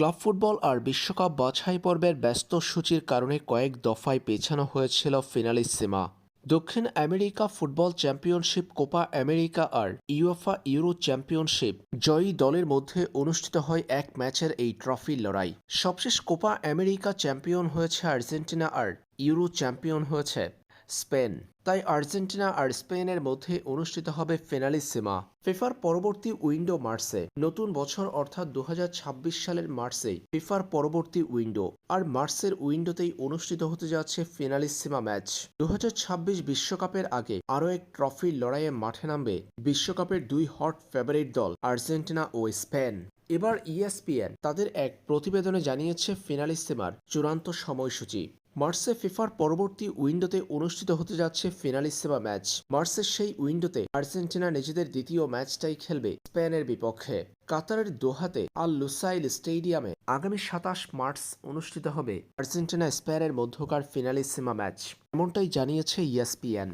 Club football আর বিশ্বকাপ বাছাই পর্বের ব্যস্ত সূচির কারণে কয়েক দফায় পেছানো হয়েছিল ফিনালিসিমা। দক্ষিণ America football championship, Copa America আর ইউএফা ইউরো চ্যাম্পিয়নশিপ জয়ী দলের মধ্যে অনুষ্ঠিত হয় এক ম্যাচের এই ট্রফির লড়াই। সবশেষ কোপা আমেরিকা চ্যাম্পিয়ন হয়েছে আর্জেন্টিনা আর ইউরো চ্যাম্পিয়ন হয়েছে স্পেন। তাই আর্জেন্টিনা আর স্পেনের মধ্যে অনুষ্ঠিত হবে ফিনালিসিমা। ফিফার পরবর্তী উইন্ডো মার্চে, নতুন বছর অর্থাৎ ২০২৬ সালের মার্চে ফিফার পরবর্তী উইন্ডো, আর মার্চের উইন্ডোতেই অনুষ্ঠিত হতে যাচ্ছে ফিনালিসিমা ম্যাচ। ২০২৬ বিশ্বকাপের আগে আরও এক ট্রফির লড়াইয়ে মাঠে নামবে বিশ্বকাপের দুই হট ফেভারিট দল আর্জেন্টিনা ও স্পেন। এবার ইএসপিএন তাদের এক প্রতিবেদনে জানিয়েছে ফিনালিসিমার চূড়ান্ত সময়সূচি। মার্চে ফিফার পরবর্তী উইন্ডোতে অনুষ্ঠিত হতে যাচ্ছে ফিনালিসিমা ম্যাচ। মার্চের সেই উইন্ডোতে আর্জেন্টিনা নিজেদের দ্বিতীয় ম্যাচটাই খেলবে স্পেনের বিপক্ষে। কাতারের দোহাতে আল লুসাইল স্টেডিয়ামে আগামী ২৭ মার্চ অনুষ্ঠিত হবে আর্জেন্টিনা স্পেনের মধ্যকার ফিনালিসিমা ম্যাচ, এমনটাই জানিয়েছে ইএসপিএন।